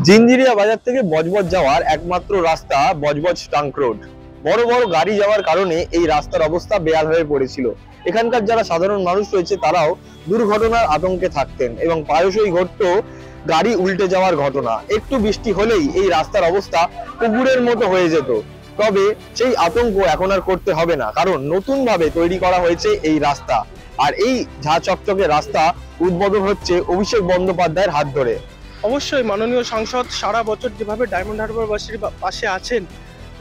জিঞ্জিরিয়া বাজার থেকে বজবজ যাওয়ার একমাত্র রাস্তা বজবজ ট্রাঙ্ক রোড। বড় বড় গাড়ি যাওয়ার কারণে এই রাস্তার অবস্থা বেহাল হয়ে পড়েছিল। এখানকার যারা সাধারণ মানুষ রয়েছে তারাও দুর্ঘটনার আতঙ্কে থাকতেন এবং প্রায়শই ঘটতো গাড়ি উল্টে যাওয়ার ঘটনা। একটু বৃষ্টি হলেই এই রাস্তার অবস্থা পুকুরের মতো হয়ে যেত। তবে সেই আতঙ্ক এখন আর করতে হবে না, কারণ নতুন ভাবে তৈরি করা হয়েছে এই রাস্তা। আর এই ঝাঁ চকচকে রাস্তা উদ্বোধন হচ্ছে অভিষেক বন্দ্যোপাধ্যায়ের হাত ধরে। অবশ্যই মাননীয় সাংসদ সারা বছর যেভাবে ডায়মন্ড হারবারবাসীর পাশে আছেন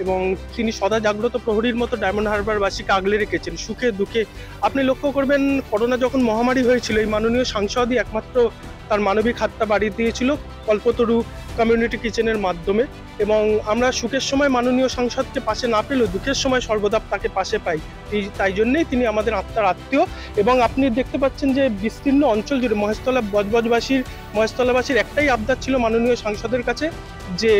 এবং তিনি সদা জাগ্রত প্রহরীর মতো ডায়মন্ড হারবারবাসীকে আগলে রেখেছেন সুখে দুঃখে। আপনি লক্ষ্য করবেন, করোনা যখন মহামারী হয়েছিল এই মাননীয় সাংসদই একমাত্র তার মানবিক হাতটা বাড়িয়ে দিয়েছিল কল্পতরু কমিউনিটি কিচেনের মাধ্যমে। এবং আমরা সুখের সময় মাননীয় সাংসদকে পাশে না পেলেও দুঃখের সময় সর্বদা তাকে পাশে পাই। তাই জন্যেই তিনি আমাদের আত্মার আত্মীয়। এবং আপনি দেখতে পাচ্ছেন যে বিস্তীর্ণ অঞ্চল জুড়ে মহেশতলাবাসীর একটাই আবদার ছিল মাননীয় সাংসদের কাছে, যে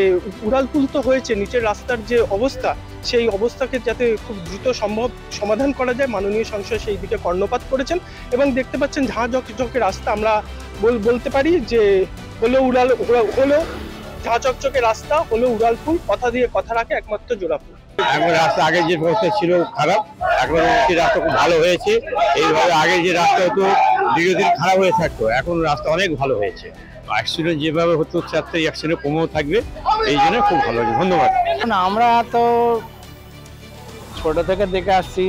উড়ালপুল তো হয়েছে, নিচের রাস্তার যে অবস্থা সেই অবস্থাকে যাতে খুব দ্রুত সম্ভব সমাধান করা যায়। মাননীয় সাংসদ সেই দিকে কর্ণপাত করেছেন এবং দেখতে পাচ্ছেন ঝাঁ চকচকে রাস্তা। আমরা বলতে পারি যে হলো ঝাঁ চকচকে রাস্তা, হলো উড়ালপুল, কথা দিয়ে কথা রাখে একমাত্র জোড়াফুল। এখন রাস্তা আগে যে ব্যবস্থা ছিল খারাপ, এখন রাস্তা খুব ভালো হয়েছে। এইভাবে আগে যে রাস্তা হতো দীর্ঘদিন খারাপ হয়ে থাকতো, এখন রাস্তা অনেক ভালো হয়েছে। অ্যাক্সিডেন্ট যেভাবে হতো চারটে অ্যাক্সিডেন্ট কমেও থাকবে, এই জন্য খুব ভালো হয়েছে। ধন্যবাদ। আমরা তো ছোট থেকে দেখে আসছি,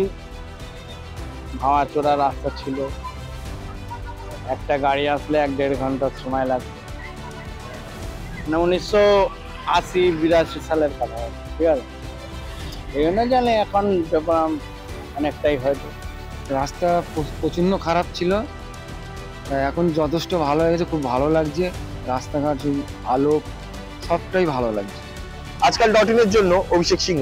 ভাঙাচোরা রাস্তা ছিল, একটা গাড়ি আসলে 1-1.5 ঘন্টার সময় লাগতো। 1980-82 সালের কথা, ঠিক আছে। এই জন্য জানি এখন ব্যাপার অনেকটাই হয়তো। রাস্তা প্রচণ্ড খারাপ ছিল, এখন যথেষ্ট ভালো হয়ে গেছে, খুব ভালো লাগছে। রাস্তাঘাট, আলো সবটাই ভালো লাগছে। আজকাল .in এর জন্য অভিষেক সিংহ।